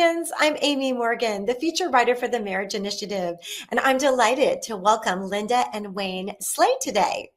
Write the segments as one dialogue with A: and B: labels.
A: friends. I'm Amy Morgan, the feature writer for the Marriage Initiative, and I'm delighted to welcome Linda and Wayne Slade today.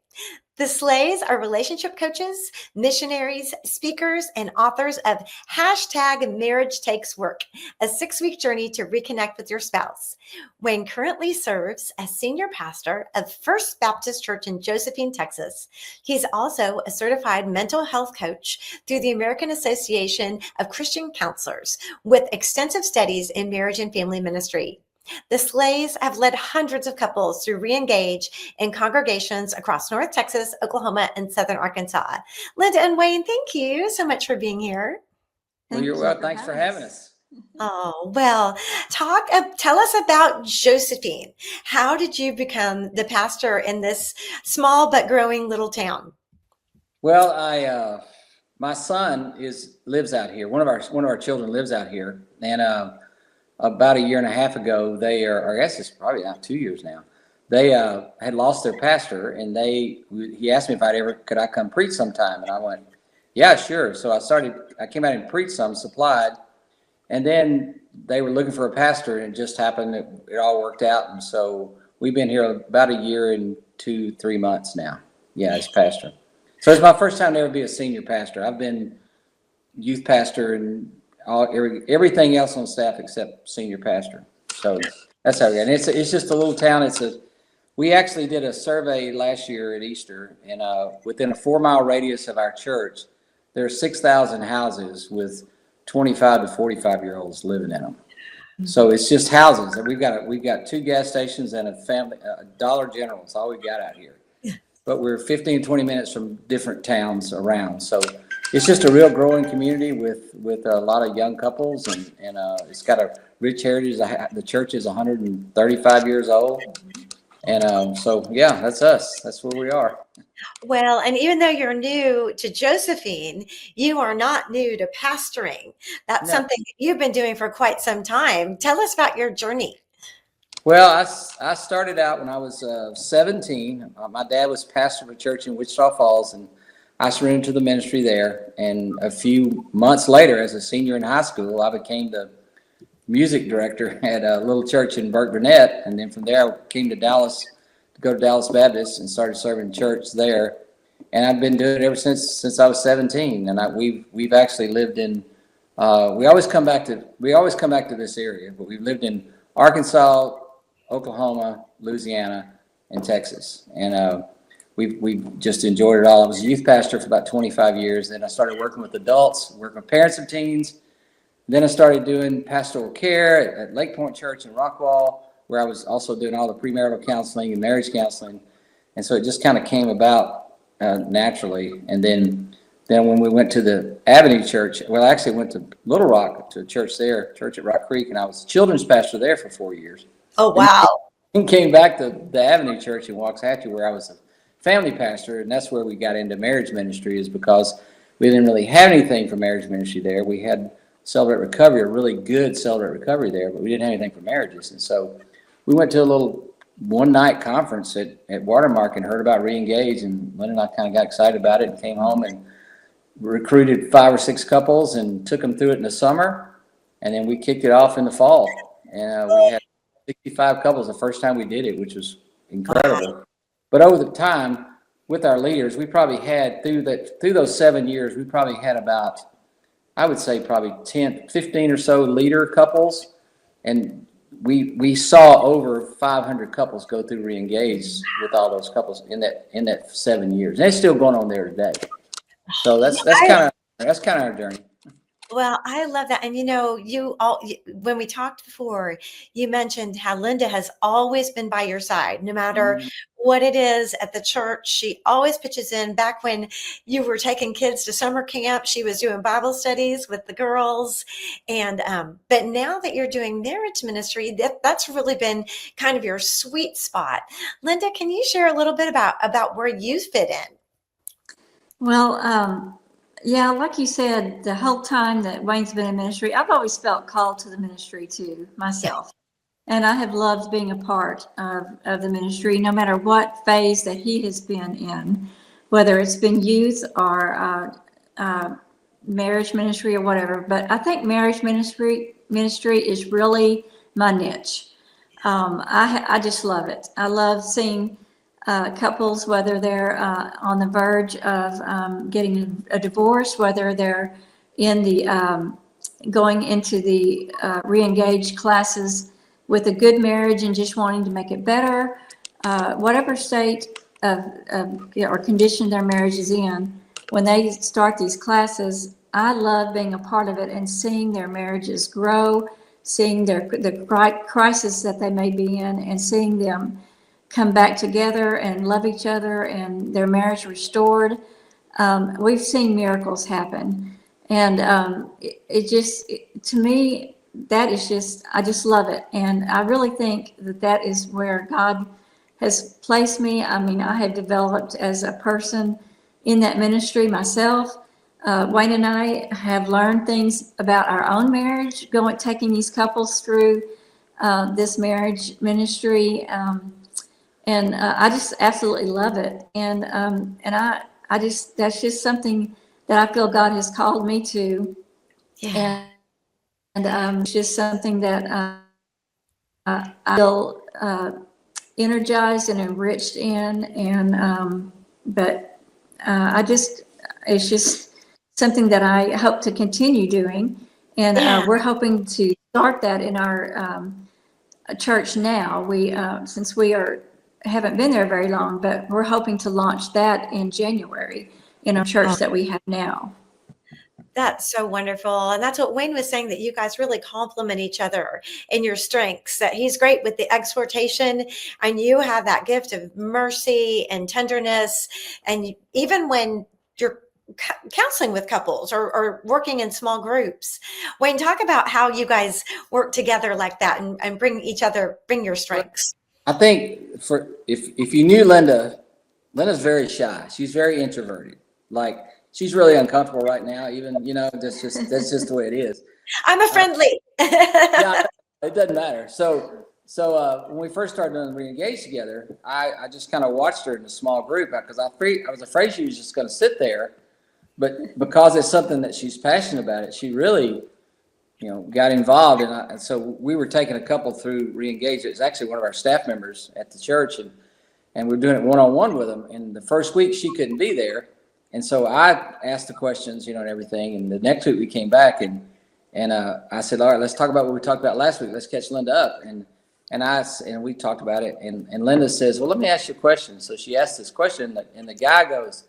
A: The Slays are relationship coaches, missionaries, speakers, and authors of hashtag Marriage Takes Work, a 6-week journey to reconnect with your spouse. Wayne currently serves as senior pastor of First Baptist Church in Josephine, Texas. He's also a certified mental health coach through the American Association of Christian Counselors with extensive studies in marriage and family ministry. The Slays have led hundreds of couples to re-engage in congregations across North Texas, Oklahoma, and Southern Arkansas. Linda and Wayne, thank you so much for being here.
B: Well, you're welcome. Thanks for having us.
A: Oh, well, tell us about Josephine. How did you become the pastor in this small but growing little town?
B: Well, my son lives out here. One of our children lives out here, and about a year and a half ago, I guess it's probably now 2 years now. They had lost their pastor, and he asked me if could I come preach sometime, and I went, yeah, sure. So I came out and preached some, supplied, and then they were looking for a pastor, and it just happened that it all worked out, and so we've been here about a year and 2-3 months now. Yeah, as pastor. So it's my first time to ever be a senior pastor. I've been youth pastor and everything else on staff except senior pastor. So that's how we got. And it's just a little town. We actually did a survey last year at Easter, and within a 4-mile radius of our church, there are 6,000 houses with 25 to 45-year-olds living in them. So it's just houses. And we've got 2 gas stations and a Dollar General. It's all we got out here. But we're 15, 20 minutes from different towns around. So it's just a real growing community with a lot of young couples, and it's got a rich heritage. The church is 135 years old, and so yeah, that's us. That's where we are.
A: Well, and even though you're new to Josephine, you are not new to pastoring. That's something that you've been doing for quite some time. Tell us about your journey.
B: Well, I started out when I was 17. My dad was pastor of a church in Wichita Falls, and I surrendered to the ministry there. And a few months later, as a senior in high school, I became the music director at a little church in Burke Burnett. And then from there, I came to Dallas to go to Dallas Baptist and started serving church there. And I've been doing it ever since I was 17. And we've actually lived in. We always come back to this area, but we've lived in Arkansas, Oklahoma, Louisiana, and Texas. And we've just enjoyed it all. I was a youth pastor for about 25 years. Then I started working with adults, working with parents of teens. Then I started doing pastoral care at Lake Point Church in Rockwall, where I was also doing all the premarital counseling and marriage counseling. And so it just kind of came about naturally. And then when we went to the Avenue Church, well, I actually went to Little Rock, to a church there, church at Rock Creek, and I was children's pastor there for 4 years.
A: Oh, wow.
B: And came back to the Avenue Church in Waxahachie, where I was a family pastor, and that's where we got into marriage ministry, is because we didn't really have anything for marriage ministry there. We had Celebrate Recovery, a really good Celebrate Recovery there, but we didn't have anything for marriages. And so we went to a little one-night conference at Watermark and heard about Reengage, and Lynn and I kind of got excited about it and came home and recruited 5 or 6 couples and took them through it in the summer, and then we kicked it off in the fall. And we had 65 couples the first time we did it, which was incredible. But over the time, with our leaders, we probably had, through those 7 years, we probably had about, I would say probably 10, 15 or so leader couples. And we saw over 500 couples go through Reengage with all those couples in that 7 years. And it's still going on there today. So that's kind of our journey.
A: Well, I love that. And when we talked before, you mentioned how Linda has always been by your side, no matter what it is at the church. She always pitches in. Back when you were taking kids to summer camp, she was doing Bible studies with the girls. And but now that you're doing marriage ministry, that's really been kind of your sweet spot. Linda, can you share a little bit about where you fit in?
C: Well, yeah, like you said, the whole time that Wayne's been in ministry, I've always felt called to the ministry too, myself. And I have loved being a part of the ministry, no matter what phase that he has been in, whether it's been youth or marriage ministry or whatever. But I think marriage ministry ministry is really my niche. I just love it. I love seeing couples, whether they're on the verge of getting a divorce, whether they're in the going into the re-engaged classes with a good marriage and just wanting to make it better, whatever state or condition their marriage is in, when they start these classes, I love being a part of it and seeing their marriages grow, seeing the crisis that they may be in, and seeing them come back together and love each other and their marriage restored. We've seen miracles happen. And to me, that is just, I just love it. And I really think that is where God has placed me. I mean, I have developed as a person in that ministry myself. Wayne and I have learned things about our own marriage, taking these couples through this marriage ministry. And I just absolutely love it. And I just, that's just something that I feel God has called me to.
A: Yeah.
C: And it's just something that I feel energized and enriched in. And, it's just something that I hope to continue doing. And we're hoping to start that in our church now. Since we haven't been there very long, but we're hoping to launch that in January in our church that we have now.
A: That's so wonderful. And that's what Wayne was saying, that you guys really complement each other in your strengths, that he's great with the exhortation and you have that gift of mercy and tenderness. And even when you're counseling with couples or working in small groups, Wayne, talk about how you guys work together like that and bring your strengths.
B: I think if you knew Linda's very shy. She's very introverted. Like, she's really uncomfortable right now. Even, that's just the way it is.
A: I'm a friendly.
B: Yeah, it doesn't matter. So when we first started doing Reengage together, I just kind of watched her in a small group because I was afraid she was just going to sit there, but because it's something that she's passionate about, she really, got involved. And so we were taking a couple through Reengage. It was actually one of our staff members at the church, and we're doing it one-on-one with them. And the first week she couldn't be there. And so I asked the questions, and everything. And the next week we came back and I said, all right, let's talk about what we talked about last week. Let's catch Linda up. And we talked about it. And Linda says, well, let me ask you a question. So she asked this question and the guy goes,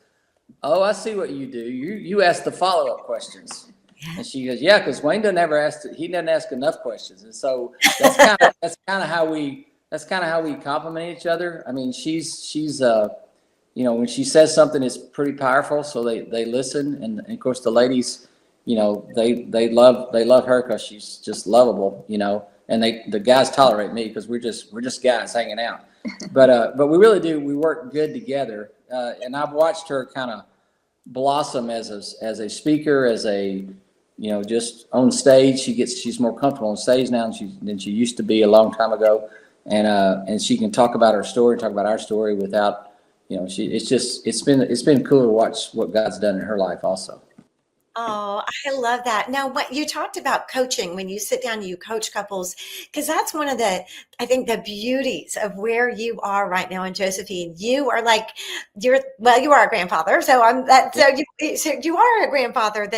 B: oh, I see what you do. You ask the follow-up questions. And she goes, yeah, because Wayne doesn't ask enough questions. And so that's kind of how we compliment each other. I mean, she's when she says something, it's pretty powerful. So they listen. And of course the ladies, they love her because she's just lovable, and the guys tolerate me because we're just guys hanging out. But we really do. We work good together. And I've watched her kind of blossom as a speaker, as a, just on stage. She's more comfortable on stage now than she used to be a long time ago. And she can talk about her story, talk about our story without, it's been cool to watch what God's done in her life also.
A: Oh, I love that. Now, what you talked about coaching, when you sit down and you coach couples, because that's one of I think the beauties of where you are right now in Josephine. You are you are a grandfather. So you are a grandfather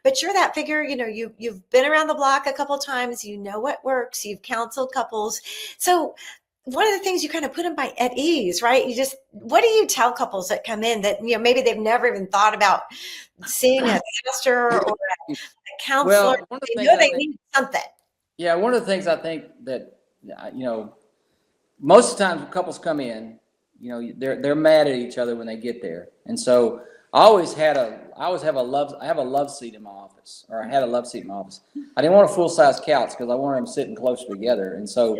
A: but you're that figure, you've been around the block a couple of times, what works, you've counseled couples. So one of the things, you kind of put them at ease, right? What do you tell couples that come in that, maybe they've never even thought about seeing a pastor or a counselor?
B: Well,
A: they need something.
B: Yeah. One of the things I think that, most of the time when couples come in, they're mad at each other when they get there. And so I have a love seat in my office, or I had a love seat in my office. I didn't want a full-size couch because I wanted them sitting closer together. And so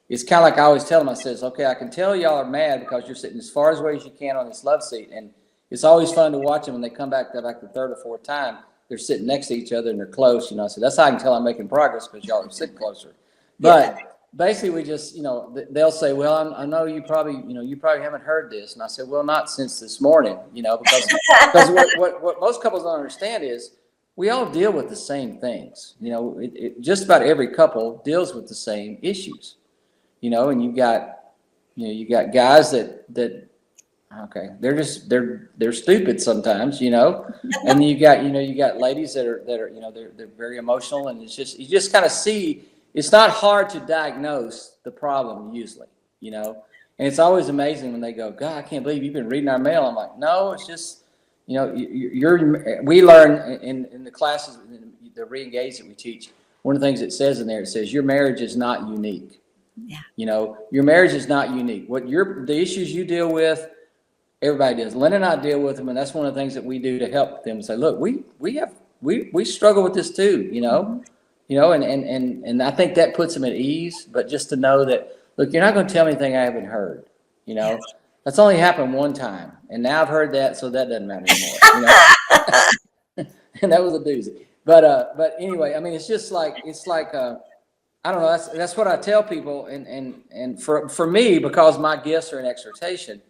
B: it's kind of like I always tell them, I says, okay, I can tell y'all are mad because you're sitting as far away as you can on this love seat. And it's always fun to watch them when they come back the third or fourth time. They're sitting next to each other and they're close, So that's how I can tell I'm making progress, because y'all are sitting closer. But basically we just, they'll say, well, I know you probably haven't heard this. And I said, well, not since this morning, because what most couples don't understand is we all deal with the same things. Just about every couple deals with the same issues. And you got guys that okay, they're stupid sometimes, and then you got ladies that are they're very emotional, and you just kind of see it's not hard to diagnose the problem usually, and it's always amazing when they go, God, I can't believe you've been reading our mail. I'm like, no, it's just we learn in the classes, the re-engage that we teach. One of the things it says in there, it says your marriage is not unique.
A: Yeah.
B: Your marriage is not unique. The issues you deal with, everybody does. Lynn and I deal with them, and that's one of the things that we do to help them say, look, we struggle with this too, and I think that puts them at ease. But just to know that, look, you're not going to tell me anything I haven't heard,
A: Yes.
B: That's only happened one time, and now I've heard that, so that doesn't matter anymore. And that was a doozy. But anyway, I mean, it's like I don't know. That's what I tell people, and for me, because my gifts are in exhortation,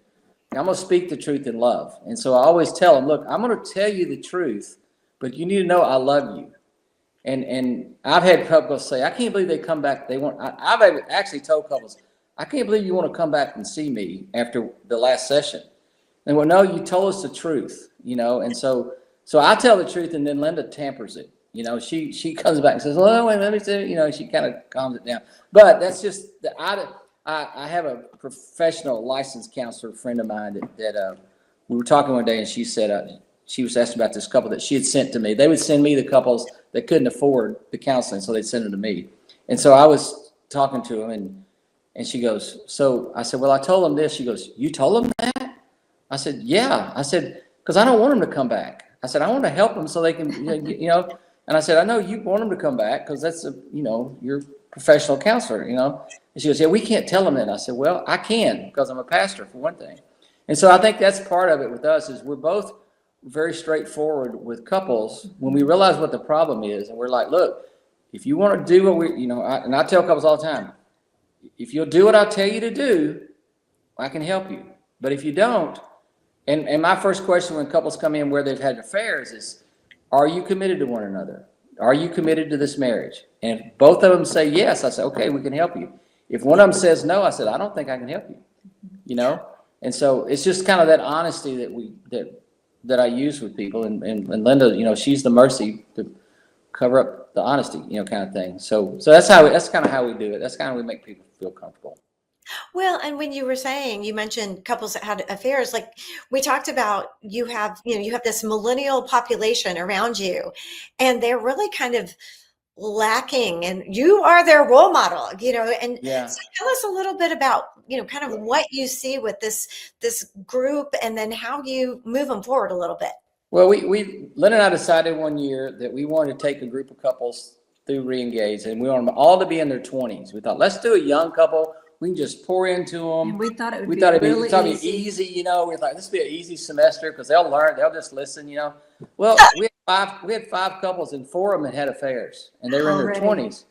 B: I'm going to speak the truth in love, and so I always tell them, look, I'm going to tell you the truth, but you need to know I love you. And I've had couples say, I can't believe they come back. I've actually told couples, I can't believe you want to come back and see me after the last session. And well, no, you told us the truth, and so I tell the truth, and then Linda tampers it. She comes back and says, well, wait, let me say, she kind of calms it down. But that's just, I have a professional licensed counselor friend of mine that we were talking one day, and she said, she was asking about this couple that she had sent to me. They would send me the couples that couldn't afford the counseling, so they'd send them to me. And so I was talking to them, and she goes, so I said, well, I told them this. She goes, you told them that? I said, yeah. I said, because I don't want them to come back. I said, I want to help them so they can, And I said, I know you want them to come back because that's you're a professional counselor, And she goes, yeah, we can't tell them that. I said, well, I can because I'm a pastor for one thing. And so I think that's part of it with us is we're both very straightforward with couples when we realize what the problem is. And we're like, look, if you want to do what and I tell couples all the time, if you'll do what I tell you to do, I can help you. But if you don't, and my first question when couples come in where they've had affairs is, are you committed to one another? Are you committed to this marriage? And if both of them say yes, I say, okay, we can help you. If one of them says no, I said, I don't think I can help you, And so it's just kind of that honesty that I use with people. And Linda, she's the mercy to cover up the honesty, kind of thing. So that's kind of how we do it. That's kind of how we make people feel comfortable.
A: Well, and when you were saying, you mentioned couples that had affairs, like we talked about, you have this millennial population around you, and they're really kind of lacking, and you are their role model, and
B: Yeah.
A: so tell us a little bit about, kind of what you see with this group, and then how you move them forward a little bit.
B: Well, Lynn and I decided one year that we wanted to take a group of couples through Reengage, and we wanted them all to be in their 20s. We thought, let's do a young couple. We can just pour into them.
C: And we thought it would
B: it'd
C: be really
B: easy. We thought this would be an easy semester because they'll learn. They'll just listen. Well, we had five couples, and four of them had affairs, and they were in their 20s.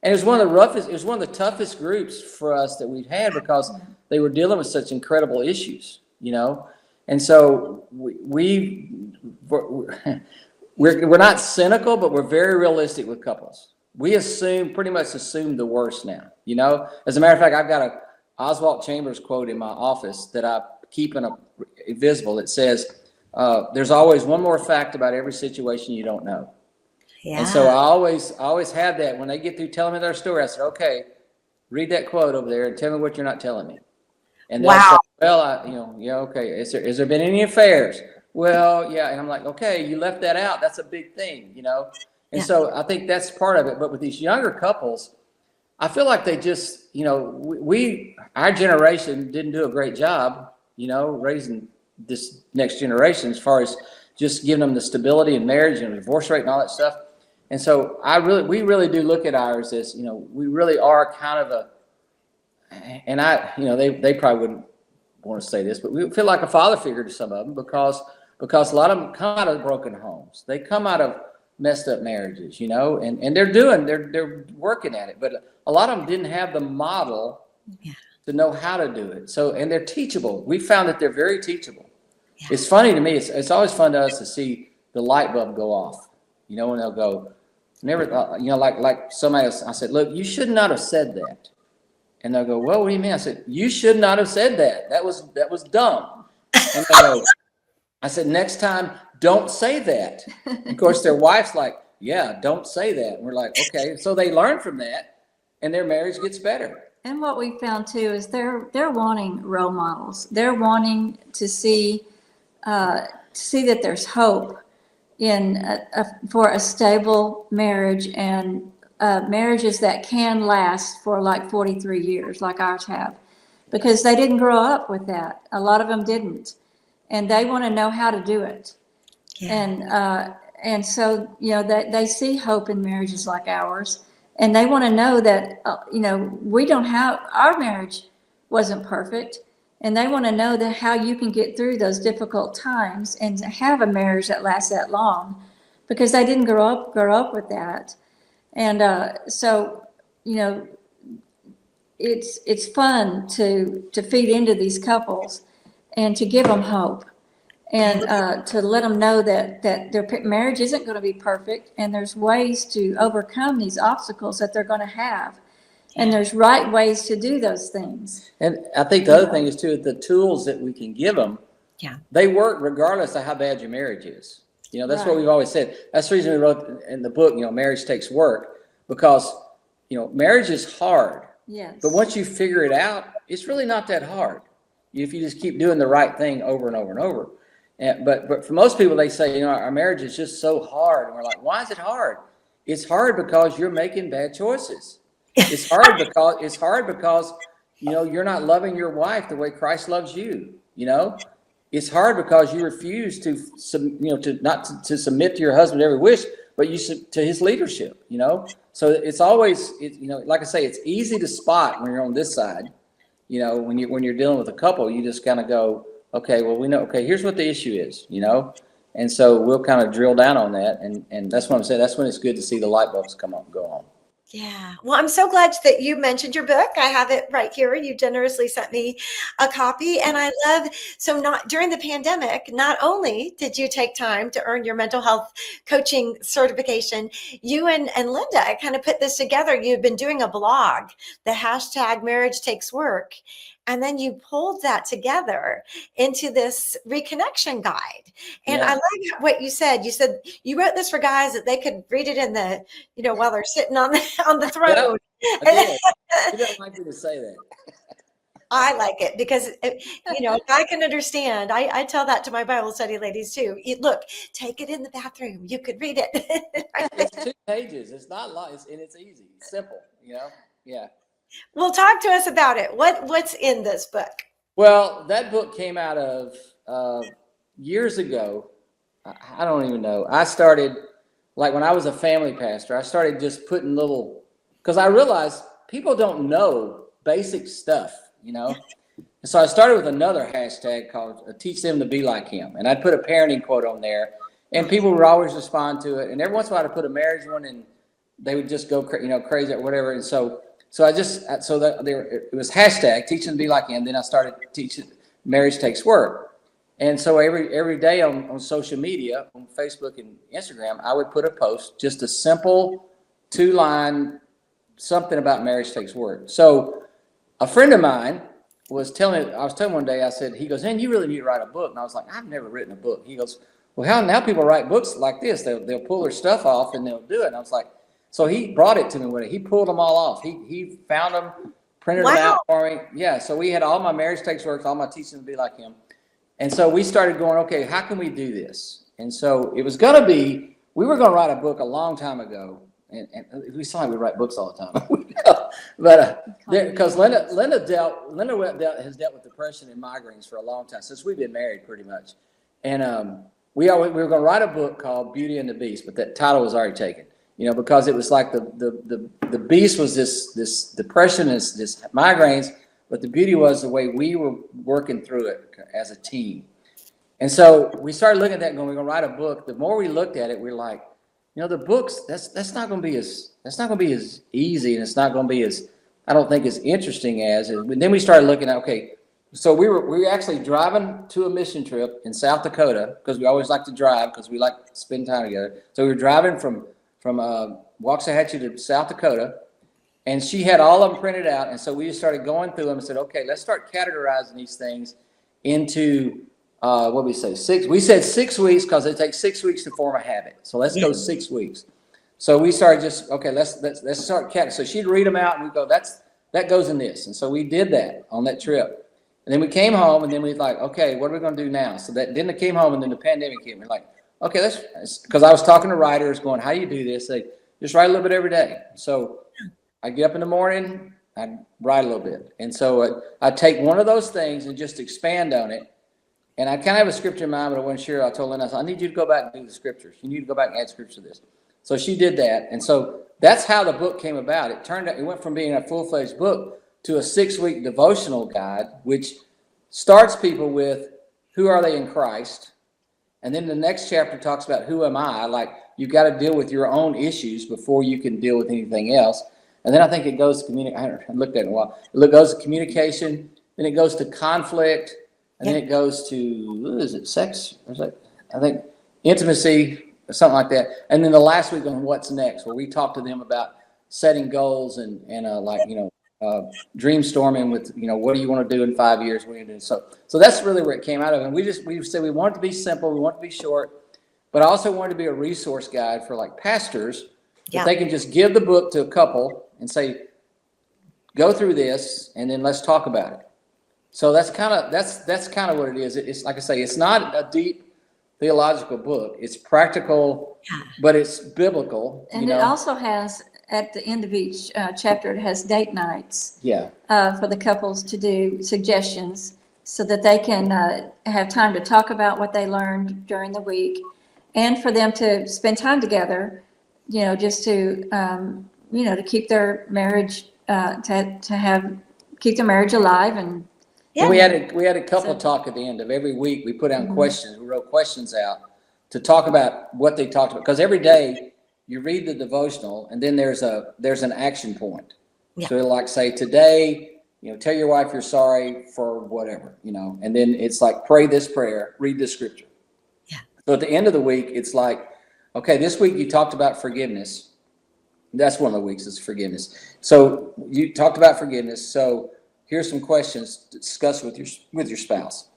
B: And it was one of the roughest. It was one of the toughest groups for us that we've had because they were dealing with such incredible issues. And so we're not cynical, but we're very realistic with couples. We pretty much assume the worst now, As a matter of fact, I've got a Oswald Chambers quote in my office that I keep invisible. It says, there's always one more fact about every situation you don't know.
A: Yeah.
B: And so I always have that. When they get through telling me their story, I said, okay, read that quote over there and tell me what you're not telling me. And they'll say, well, okay. Has there been any affairs? Well, yeah. And I'm like, okay, you left that out. That's a big thing, And so I think that's part of it. But with these younger couples, I feel like they just, our generation didn't do a great job, raising this next generation as far as just giving them the stability in marriage and divorce rate and all that stuff. And so we really do look at ours as, we really are kind of and they probably wouldn't want to say this, but we feel like a father figure to some of them because a lot of them come out of broken homes. They come out of messed up marriages, and they're working at it. But a lot of them didn't have the model to know how to do it. So, and they're teachable. We found that they're very teachable. Yeah. It's funny to me. It's always fun to us to see the light bulb go off, And they'll go, never thought, like somebody else, I said, look, you should not have said that. And they'll go, well, what do you mean? I said, you should not have said that. That was dumb. And they'll go, I said, next time, don't say that. And of course, their wife's like, yeah, don't say that. And we're like, okay. So they learn from that, and their marriage gets better.
C: And what we found too is they're wanting role models. They're wanting to see that there's hope in for a stable marriage, and marriages that can last for like 43 years, like ours have, because they didn't grow up with that. A lot of them didn't, and they want to know how to do it. Yeah. And so they see hope in marriages like ours. And they want to know that, we don't have, our marriage wasn't perfect. And they want to know that how you can get through those difficult times and have a marriage that lasts that long, because they didn't grow up with that. And so, it's fun to feed into these couples and to give them hope. And to let them know that their marriage isn't going to be perfect, and there's ways to overcome these obstacles that they're going to have, and there's right ways to do those things.
B: And I think the other thing is too, the tools that we can give them, they work regardless of how bad your marriage is. That's what we've always said. That's the reason we wrote in the book, Marriage Takes Work, because marriage is hard.
C: Yes.
B: But once you figure it out, it's really not that hard if you just keep doing the right thing over and over and over. But for most people, they say, our marriage is just so hard. And we're like, why is it hard? It's hard because you're making bad choices. It's hard because you're not loving your wife the way Christ loves you. It's hard because you refuse to submit to your husband every wish, but you to his leadership. So it's always like I say, it's easy to spot when you're on this side. When you're dealing with a couple, you just kind of go, okay, well, we know, okay, here's what the issue is, and so we'll kind of drill down on that. And that's what I'm saying. That's when it's good to see the light bulbs come on, go on.
A: Yeah. Well, I'm so glad that you mentioned your book. I have it right here. You generously sent me a copy. And I love, during the pandemic, not only did you take time to earn your mental health coaching certification, you and Linda kind of put this together. You've been doing a blog, the hashtag Marriage Takes Work. And then you pulled that together into this reconnection guide. And I like what you said. You said you wrote this for guys that they could read it in the, while they're sitting on the throne.
B: Yeah, I did. You don't like me to say that.
A: I like it because, if I can understand, I tell that to my Bible study ladies too. Look, take it in the bathroom. You could read it.
B: It's 2 pages. It's not long, and it's easy. It's simple, Yeah.
A: Well, talk to us about it. What's in this book?
B: Well, that book came out of years ago. I don't even know. I started, like when I was a family pastor, I started just putting because I realized people don't know basic stuff, And so I started with another hashtag called Teach Them to Be Like Him. And I'd put a parenting quote on there, and people would always respond to it. And every once in a while I'd put a marriage one, and they would just go crazy or whatever. And so it was hashtag Teach Them to Be Like Him. Then I started teaching Marriage Takes Work. And so every day on social media, on Facebook and Instagram, I would put a post, just a simple 2-line something about marriage takes work. So a friend of mine I was telling one day, I said, he goes, man, you really need to write a book. And I was like, I've never written a book. He goes, well, how now people write books like this? They'll pull their stuff off and they'll do it. And I was like, so he brought it to me one day. He pulled them all off. He found them, printed them out for me. Yeah. So we had all my Marriage Takes Work, all my Teaching to Be Like Him. And so we started going, okay, how can we do this? And so it was going to be, we were going to write a book a long time ago. And we sound like we write books all the time. But because Linda has dealt with depression and migraines for a long time, since we've been married pretty much. And we were going to write a book called Beauty and the Beast, but that title was already taken. Because it was like the beast was this depression, this migraines, but the beauty was the way we were working through it as a team. And so we started looking at that and going, we're going to write a book. The more we looked at it, we're like, the books, that's not going to be as easy, and it's not going to be as, I don't think, as interesting as. And then we started looking at, okay, So we were actually driving to a mission trip in South Dakota because we always like to drive because we like to spend time together. So we were driving from Waxahachie to South Dakota, and she had all of them printed out. And so we just started going through them and said, okay, let's start categorizing these things into what we say, six. We said 6 weeks because it takes 6 weeks to form a habit. So let's go 6 weeks. So we started just okay. Let's start categorizing. So she'd read them out, and we go, that goes in this. And so we did that on that trip. And then we came home, and then we like, okay, what are we going to do now? So then it came home, and then the pandemic hit. We're like, okay, let's, because I was talking to writers going, how do you do this? They just write a little bit every day. So I get up in the morning, I write a little bit. And so I take one of those things and just expand on it. And I kind of have a scripture in mind, but I wasn't sure. I told Lynn, I said, I need you to go back and do the scriptures. You need to go back and add scripture to this. So she did that. And so that's how the book came about. It went from being a full-fledged book to a 6-week devotional guide, which starts people with who are they in Christ. And then the next chapter talks about who am I? Like you've got to deal with your own issues before you can deal with anything else. And then I think it goes to I haven't looked at it in a while. It goes to communication, then it goes to conflict, and then it goes to, what is it, sex? Or is that, I think intimacy or something like that. And then the last week on what's next, where we talk to them about setting goals and dreamstorming with, what do you want to do in 5 years? What do you do? So that's really where it came out of. And we said we want it to be simple, we want it to be short, but I also wanted to be a resource guide for like pastors that they can just give the book to a couple and say, go through this, and then let's talk about it. So that's kind of what it is. It's like I say, it's not a deep theological book. It's practical, but it's biblical.
C: And it also has, at the end of each chapter, it has date nights.
B: Yeah.
C: For the couples to do suggestions so that they can have time to talk about what they learned during the week, and for them to spend time together, just to, to keep their marriage, keep their marriage alive. And
B: we had a couple talk at the end of every week. We put out questions. We wrote questions out to talk about what they talked about. Because every day you read the devotional, and then there's an action point. Yeah. So it'll like say today, tell your wife you're sorry for whatever, and then it's like pray this prayer, read this scripture. Yeah. So at the end of the week, it's like, okay, this week you talked about forgiveness. That's one of the weeks is forgiveness. So you talked about forgiveness. So here's some questions to discuss with your spouse.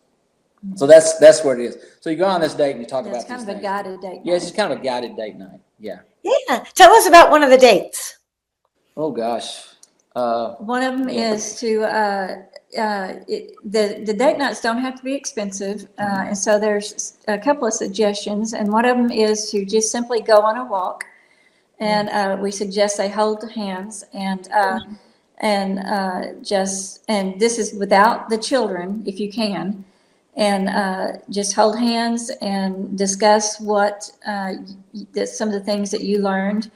B: So that's what it is. So you go on this date and you talk about
C: it's kind of a guided date night.
B: Yeah, it's just kind of a guided date night. Yeah.
A: Yeah. Tell us about one of the dates.
B: Oh gosh.
C: One of them is to the date nights don't have to be expensive, and so there's a couple of suggestions, and one of them is to just simply go on a walk, and we suggest they hold hands and this is without the children if you can, and just hold hands and discuss what some of the things that you learned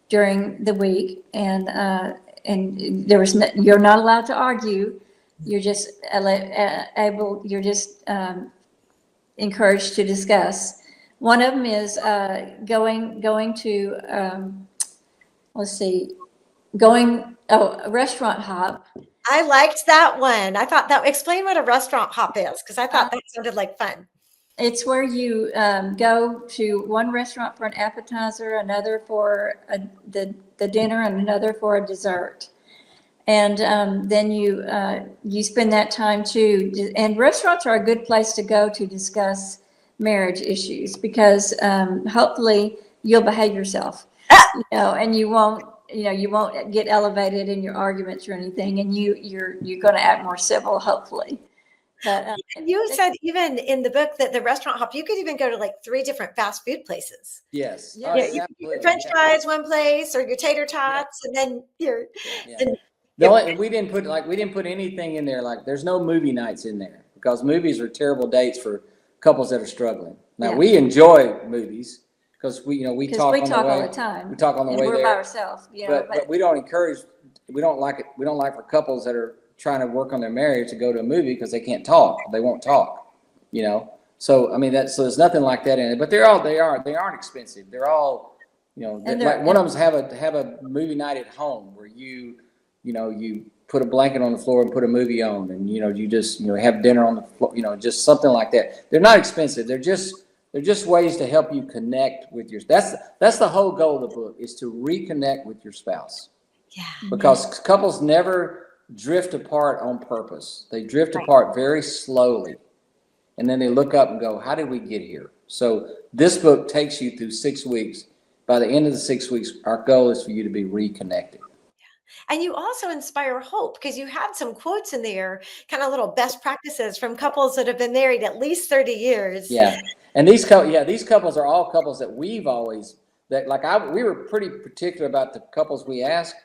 C: during the week, and you're not allowed to argue. You're just encouraged to discuss. One of them is going to a restaurant hop.
A: I liked that one. I thought explain what a restaurant hop is, because I thought that sounded like fun.
C: It's where you go to one restaurant for an appetizer, another for the dinner, and another for a dessert. And then you spend that time too. And restaurants are a good place to go to discuss marriage issues, because hopefully you'll behave yourself, and you won't get elevated in your arguments or anything, and you're going to act more civil, hopefully. But
A: you said even in the book that the restaurant hop, you could even go to like 3 different fast food places.
B: Yes.
A: Yeah. Your French fries one place, or your tater tots, and then your.
B: Yeah. We didn't put anything in there. Like there's no movie nights in there, because movies are terrible dates for couples that are struggling. Now we enjoy movies because we talk
C: all the time.
B: We talk on the way
C: we're
B: there.
C: By ourselves,
B: but we don't encourage. We don't like it. We don't like for couples that are trying to work on their marriage to go to a movie because they can't talk. They won't talk. So I mean so there's nothing like that in it. But they aren't expensive. They're all like one of them's have a movie night at home where you put a blanket on the floor and put a movie on, and you just have dinner on the floor, just something like that. They're not expensive. They're just ways to help you connect with your. That's the whole goal of the book, is to reconnect with your spouse,
A: Yeah.
B: because couples never drift apart on purpose. They drift
A: Right.
B: apart very slowly, and then they look up and go, "How did we get here?" So this book takes you through 6 weeks. By the end of the 6 weeks, our goal is for you to be reconnected.
A: And you also inspire hope because you had some quotes in there, kind of little best practices from couples that have been married at least 30 years.
B: Yeah, and these couples are all couples that we've always we were pretty particular about the couples we asked,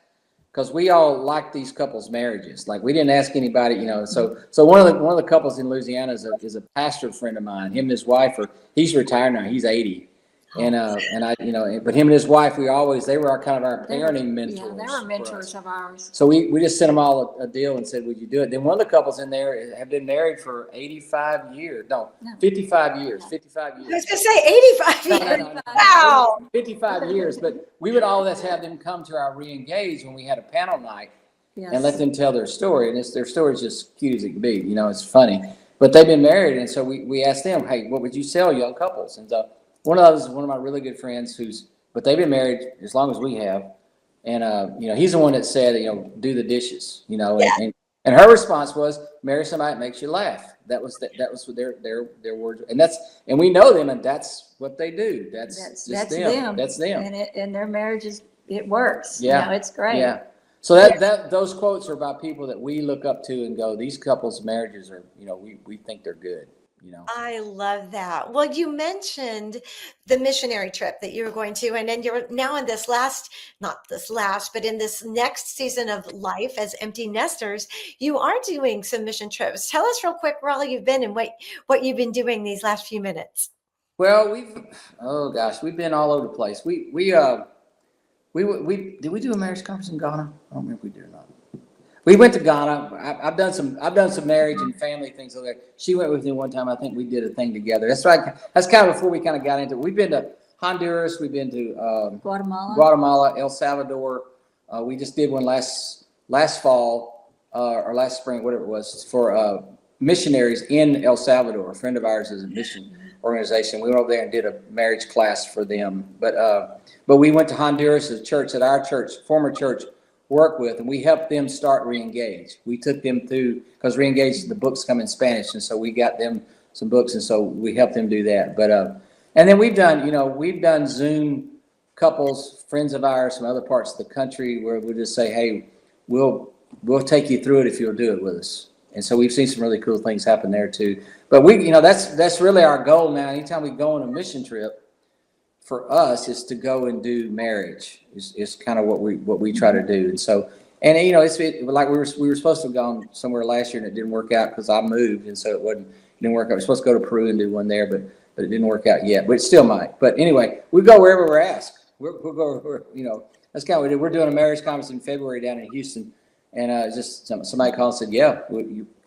B: because we all like these couples' marriages. Like, we didn't ask anybody, So one of the couples in Louisiana is a pastor friend of mine. Him and his wife he's retired now. He's 80. But him and his wife, they were our parenting mentors.
C: Yeah, they were mentors of ours.
B: So we just sent them all a deal and said, "Would you do it?" Then one of the couples in there have been married for 85 years. No, 55 years. 55
A: I
B: years.
A: was going to say 85
B: No,
A: years.
B: no.
A: Wow.
B: 55 years. But we would always have them come to our re-engage when we had a panel night,
C: Yes.
B: and let them tell their story. And their story is just cute as it can be. It's funny. But they've been married, and so we asked them, "Hey, what would you tell young couples?" And one of those is one of my really good friends but they've been married as long as we have. And, he's the one that said, do the dishes, and her response was, marry somebody that makes you laugh. That was what their words. And we know them, and that's what they do. That's just them. That's them.
C: And their marriages, it works.
B: Yeah.
C: It's great.
B: Yeah. So those quotes are about people that we look up to and go, these couples' marriages are, we think they're good.
A: I love that. Well, you mentioned the missionary trip that you were going to, and then you're now in not this last, but in this next season of life as empty nesters, you are doing some mission trips. Tell us real quick where all you've been and what you've been doing these last few minutes.
B: Well, we've been all over the place. We did we do a marriage conference in Ghana? I don't remember if we did or not. We went to Ghana. I've done some marriage and family things over there. She went with me one time. I think we did a thing together. That's right. That's kind of before we kind of got into it. We've been to Honduras. We've been to Guatemala, El Salvador. We just did one last fall or last spring, whatever it was, for missionaries in El Salvador. A friend of ours is a mission organization. We went over there and did a marriage class for them. But we went to Honduras, a church that our former church, work with, and we helped them start Reengage. We took them through, because Reengage, the books come in Spanish, and so we got them some books, and so we helped them do that. But and then we've done Zoom couples, friends of ours from other parts of the country, where we'll just say, "Hey, we'll take you through it if you'll do it with us." And so we've seen some really cool things happen there too. But that's really our goal now. Anytime we go on a mission trip, for us, is to go and do marriage. Is kind of what we try to do. And so, it's like we were supposed to have gone somewhere last year, and it didn't work out because I moved, and so it didn't work out. We were supposed to go to Peru and do one there, but it didn't work out yet. But it still might. But anyway, we go wherever we're asked. We'll go. That's kind of what we do. We're doing a marriage conference in February down in Houston, and just somebody called and said, "Yeah,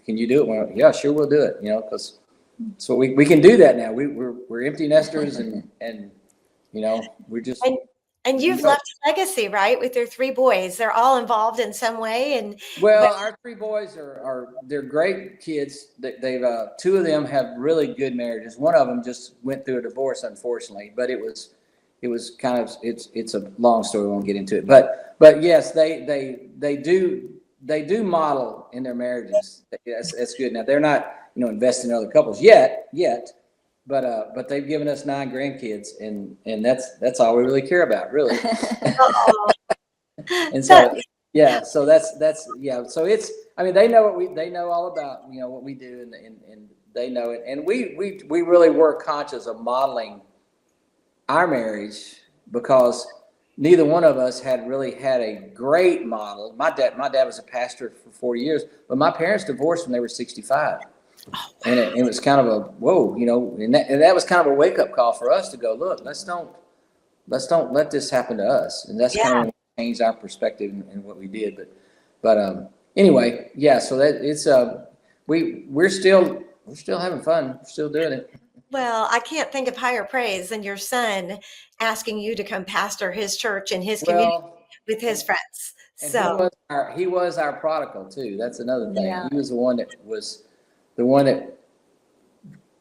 B: can you do it?" Well, yeah, sure, we'll do it. Because so we can do that now. We're empty nesters, and we're just.
A: And you've left a legacy, right, with your 3 boys. They're all involved in some way.
B: Our 3 boys they're great kids. They've 2 of them have really good marriages. One of them just went through a divorce, unfortunately, but it was kind of, it's a long story. We won't get into it, but yes, they do model in their marriages. That's good. Now they're not, investing in other couples yet. But they've given us 9 grandkids, and that's all we really care about, really. And so, yeah, so that's yeah. So they know they know all about what we do, and they know it, and we really were conscious of modeling our marriage, because neither one of us had really had a great model. My dad was a pastor for 40 years, but my parents divorced when they were 65. And it was kind of a whoa, and that was kind of a wake up call for us to go, look, let's don't let this happen to us. And that's kind of when we changed our perspective and what we did. But anyway, yeah. So that it's we're still having fun. We're still doing it.
A: Well, I can't think of higher praise than your son asking you to come pastor his church and his community with his friends.
B: And
A: So,
B: he was our prodigal too. That's another thing.
C: Yeah.
B: He was the one that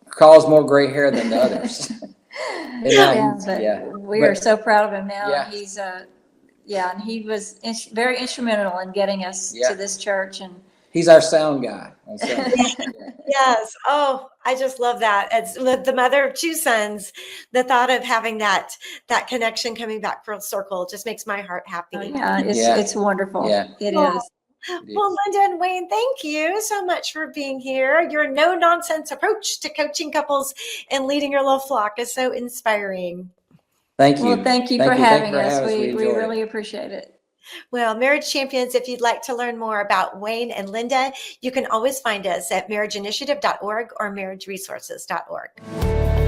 B: caused more gray hair than the others. And now
C: Yeah,
B: he's,
C: but
B: yeah,
C: we are so proud of him now.
B: Yeah.
C: He's yeah, and he was very instrumental in getting us
B: Yeah.
C: to this church. And
B: he's our sound guy on Sunday.
A: yes. Oh, I just love that. As the mother of two sons, the thought of having that connection coming back full circle just makes my heart happy.
C: oh, yeah,
B: Yeah.
C: it's wonderful.
B: Yeah.
C: It
A: Oh,
C: is.
A: well, Linda and Wayne, thank you so much for being here. Your no nonsense approach to coaching couples and leading your little flock is so inspiring.
B: Thank you.
C: Well, thank you for
B: Thank you
C: having
B: for
C: us.
B: having us.
C: We
B: enjoyed
C: really
B: it.
C: appreciate it.
A: Well, Marriage Champions, if you'd like to learn more about Wayne and Linda, you can always find us at marriageinitiative.org or marriageresources.org.